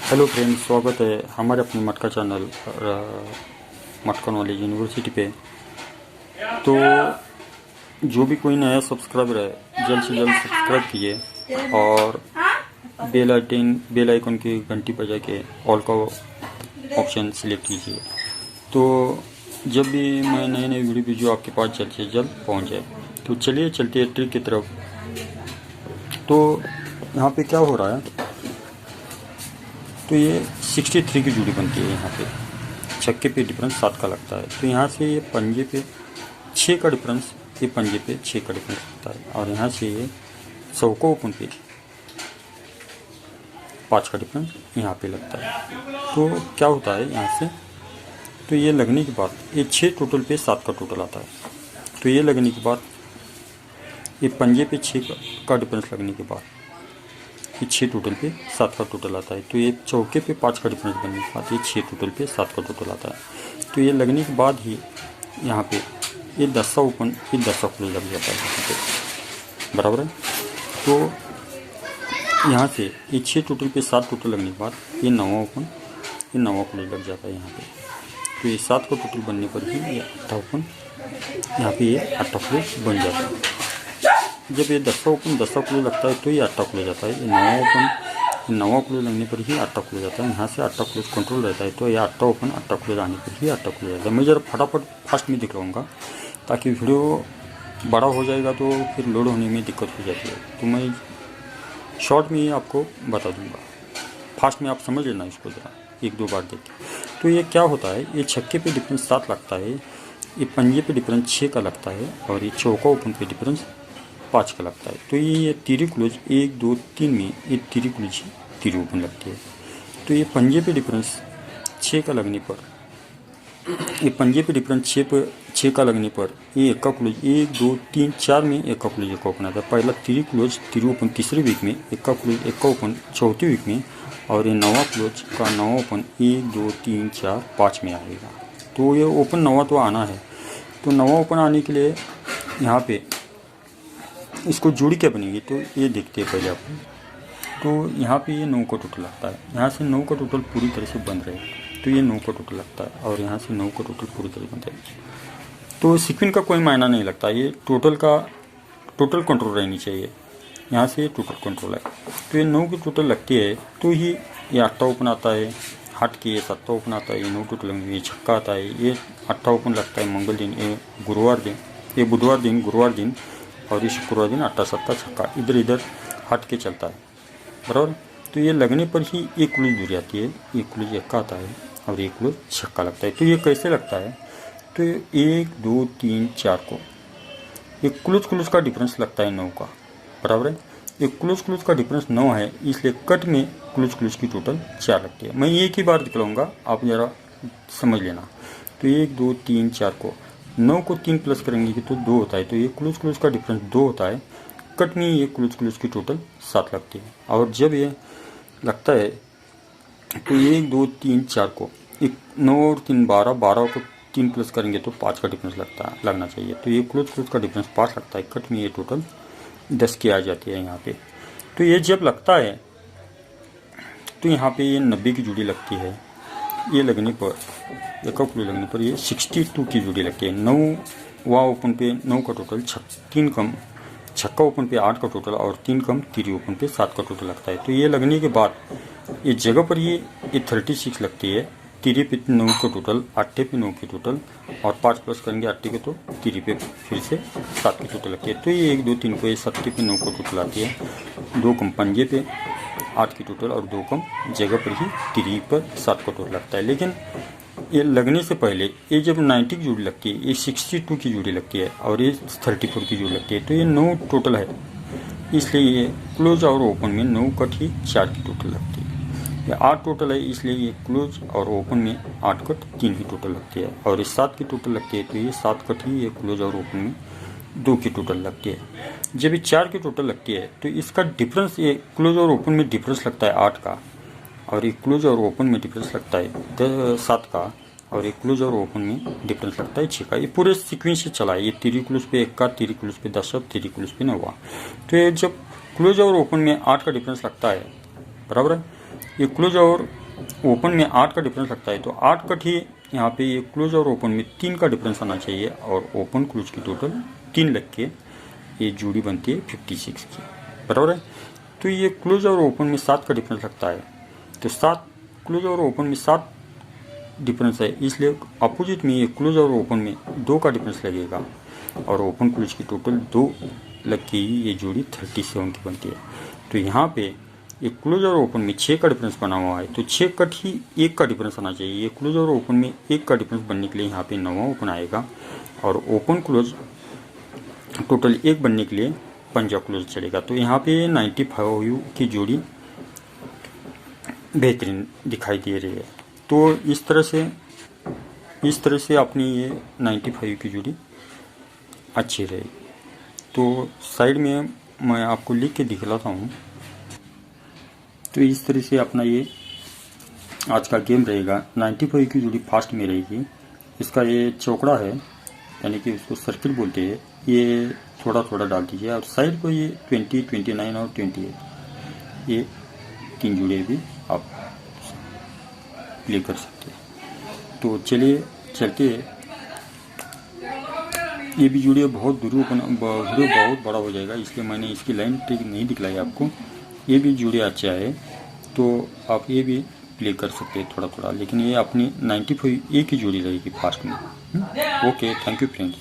Hello friends, स्वागत है हमारे अपने मटका चैनल मटका नॉलेज यूनिवर्सिटी पे। तो जो भी कोई नया सब्सक्राइबर है जल्द से जल्द सब्सक्राइब कीजिए और बेल आइकन की घंटी बजा के ऑल का ऑप्शन सिलेक्ट कीजिए। तो जब भी मैं नए नए वीडियो आपके पास जल्द से जल्द पहुंच जाए। तो चलिए चलते हैं ट्रिक की तरफ। तो यहाँ पे क्या हो रहा है, तो ये 63 की जोड़ी बनती है। यहाँ पे छक्के पे डिफरेंस 7 का लगता है। तो यहाँ से ये पंजे पे 6 का डिफरेंस, ये पंजे पे 6 का डिफरेंस लगता है। और यहाँ से ये चौका ओपन पे 5 का डिफरेंस यहाँ पे लगता है। तो क्या होता है यहाँ से, तो ये लगने के बाद ये 6 टोटल पे 7 का टोटल आता है। तो ये लगने के बाद ये पंजे पे 6 का डिफरेंस लगने के बाद ये 6 टोटल पे 7 का टोटल आता है। तो ये चौके पे 5 का डिफरेंस बनने के बाद ये 6 टोटल पे 7 का टोटल आता है। तो ये लगने के बाद ही यहाँ पे ये 10 ओपन, ये 10 क्लोज लग जाता है यहाँ पे, बराबर है। तो यहाँ से ये 6 टोटल पे 7 टोटल लगने के बाद ये 9 ओपन, ये 9 क्लोज लग जाता है यहाँ पे। तो ये 7 का टोटल बनने पर ही ये 8 ओपन, यहाँ पे ये 8 क्लोज बन जाता है। जब ये 10 ओपन 10 क्लोज लगता है तो ये 8 क्लोज जाता है। ये 9 ओपन 9 क्लोज लगने पर ही 8 क्लोज जाता है। यहाँ से 8 क्लोज कंट्रोल रहता है। तो ये 8 ओपन 8 क्लोज आने पर ही 8 क्लोज जाता है। मैं ज़रा फटाफट फास्ट में दिखलाऊँगा ताकि वीडियो बड़ा हो जाएगा तो फिर लोड होने में दिक्कत हो जाती है। तो मैं शॉर्ट में ही आपको बता दूँगा, फास्ट में आप समझ लेना इसको ज़रा 1-2 बार देख के। तो ये क्या होता है, ये छक्के पे डिफरेंस 7 लगता है, ये पंजे पे डिफरेंस 6 का लगता है और ये चौका ओपन पे डिफरेंस 5 का लगता है। तो ये तीरी क्लोज 1, 2, 3 में ये तीरी क्लोज तीरी ओपन लगती है। तो ये पंजे पे डिफरेंस 6 का लगने पर, ये पंजे पे डिफरेंस 6 का लगने पर ये एक का क्लोज 1, 2, 3, 4 में एक का क्लोज एक ओपन आता है। पहला तीरी क्लोज तीरी ओपन तीसरी वीक में, एक का क्लोज एक का ओपन चौथी वीक में, और ये 9वां क्लोज का 9 ओपन 1, 2, 3, 4, 5 में आएगा। तो ये ओपन 9वां तो आना है। तो 9वां ओपन आने के लिए यहाँ पे इसको जोड़ी क्या बनेगी, तो ये देखते हैं पहले आप। तो यहाँ पे ये 9 का टोटल लगता है। यहाँ से 9 का टोटल पूरी तरह से बन रहेगा। तो ये 9 का टोटल लगता है और यहाँ से 9 का टोटल पूरी तरह बन रहेगा। तो सीक्वेंस का कोई मायना नहीं लगता, ये टोटल कंट्रोल रहनी चाहिए। यहाँ से ये टोटल कंट्रोल है। तो ये 9 की टोटल लगती है तो ही ये 8 ओपन आता है, हट के ये 7 ओपन आता है, ये 9 टोटल लगेंगे, ये छक्का आता है, ये 8 ओपन लगता है मंगल दिन, ये गुरुवार दिन, ये बुधवार दिन, गुरुवार दिन, और ये शुक्रवार दिन 8 7 छक्का इधर इधर हट के चलता है, बराबर। तो ये लगने पर ही एक क्लूज दूरी आती है, एक क्लूज एक का आता है और एक क्लूज छक्का लगता है। तो ये कैसे लगता है, तो 1, 2, 3, 4 को एक क्लूज का डिफरेंस लगता है 9 का, बराबर है। एक क्लूज का डिफरेंस 9 है, इसलिए कट में क्लूज की टोटल 4 लगती है। मैं एक ही बार दिखलाऊंगा, आप ज़रा समझ लेना। तो 1, 2, 3, 4 को 9 को 3 प्लस करेंगे कि तो 2 होता है। तो ये क्लूज का डिफरेंस 2 होता है। कट में ये क्लूज की टोटल 7 लगती है। और जब ये लगता है तो 1, 2, 3, 4 को 9 और 3 12, 12 को 3 प्लस करेंगे तो 5 का डिफरेंस लगना चाहिए। तो ये क्लूज का डिफरेंस 5 लगता है। कट में ये टोटल 10 की आ जाती है यहाँ पे। तो ये जब लगता है तो यहाँ पे ये 90 की जोड़ी लगती है। ये लगने पर एक क्लू लगने पर ये 62 की जोड़ी लगती है। 9वां ओपन पे 9 का टोटल, 3 कम छक्का ओपन पे 8 का टोटल और 3 कम तीरी ओपन पे 7 का टोटल लगता है। तो ये लगने के बाद ये जगह पर ये 36 लगती है। तीरी पे 9 का टोटल, आट्टे पे 9 की टोटल और 5 प्लस करेंगे आट्टे के तो तीरी पे फिर से 7 की टोटल लगती है। तो ये 1, 2, 3 को ये 7 पे 9 का टोटल आती है। 2 कम पंजे पे 8 की टोटल और 2 कम जगह पर ही तीरी पर 7 का टोटल लगता है। लेकिन ये लगने से पहले ये जब 90 की जोड़ी लगती है, ये 62 की जोड़ी लगती है और ये 34 की जोड़ी लगती है। तो ये 9 टोटल है, इसलिए ये क्लोज और ओपन में 9 कट ही 4 की टोटल लगती है। ये 8 टोटल है, इसलिए ये क्लोज और ओपन में 8 कट 3 की टोटल लगती है। और ये 7 की टोटल लगती है, तो ये 7 कट ही ये क्लोज और ओपन में 2 की टोटल लगती है। जब ये 4 की टोटल लगती है तो इसका डिफरेंस, ये क्लोज और ओपन में डिफरेंस लगता है 8 का, और एक क्लोज और ओपन में डिफरेंस लगता है 7 का, और एक क्लोज और ओपन में डिफरेंस लगता है 6 का। ये पूरे सीक्वेंस से चला है। ये तीरी क्लोज पे 1 का, तीरी क्लोज पे 10, तीरी क्लोज पे 9। तो ये जब क्लोज और ओपन में 8 का डिफरेंस लगता है, बराबर है, ये क्लोज और ओपन में 8 का डिफरेंस लगता है, तो 8 कट ही यहाँ पे ये क्लोज और ओपन में 3 का डिफरेंस आना चाहिए, और ओपन क्लोज की टोटल 3 लग के ये जोड़ी बनती है 56 की, बराबर है। तो ये क्लोज और ओपन में 7 का डिफरेंस लगता है, तो 7 क्लोज और ओपन में 7 डिफरेंस है, इसलिए अपोजिट में ये क्लोज और ओपन में 2 का डिफरेंस लगेगा, और ओपन क्लोज की टोटल 2 लग के ही ये जोड़ी 37 की बनती है। तो यहाँ पे ये क्लोज और ओपन में 6 का डिफरेंस बना हुआ है, तो 6 कट ही 1 का डिफरेंस आना चाहिए। ये क्लोज और ओपन में 1 का डिफरेंस बनने के लिए यहाँ पे 9वां ओपन आएगा, और ओपन क्लोज टोटल 1 बनने के लिए पंजा क्लोज चलेगा। तो यहाँ पे 95 की जोड़ी बेहतरीन दिखाई दे रही है। तो इस तरह से अपनी ये 95 की जोड़ी अच्छी रहेगी। तो साइड में मैं आपको लिख के दिखलाता हूँ। तो इस तरह से अपना ये आज का गेम रहेगा। 95 की जोड़ी फास्ट में रहेगी। इसका ये चौकड़ा है, यानी कि उसको सर्किल बोलते हैं, ये थोड़ा थोड़ा डाल दीजिए, और साइड को ये 20, 29 और 28 ये 3 जोड़े भी आप प्ले कर सकते हैं। तो चलिए चलते, ये भी जोड़ी बहुत वीडियो बहुत बड़ा हो जाएगा, इसलिए मैंने इसकी लाइन ट्रिक नहीं दिखलाई आपको। ये भी जोड़ी अच्छा है, तो आप ये भी प्ले कर सकते हैं थोड़ा थोड़ा, लेकिन ये अपनी 95 एक ही जोड़ी रहेगी फास्ट में। Okay, thank you friends.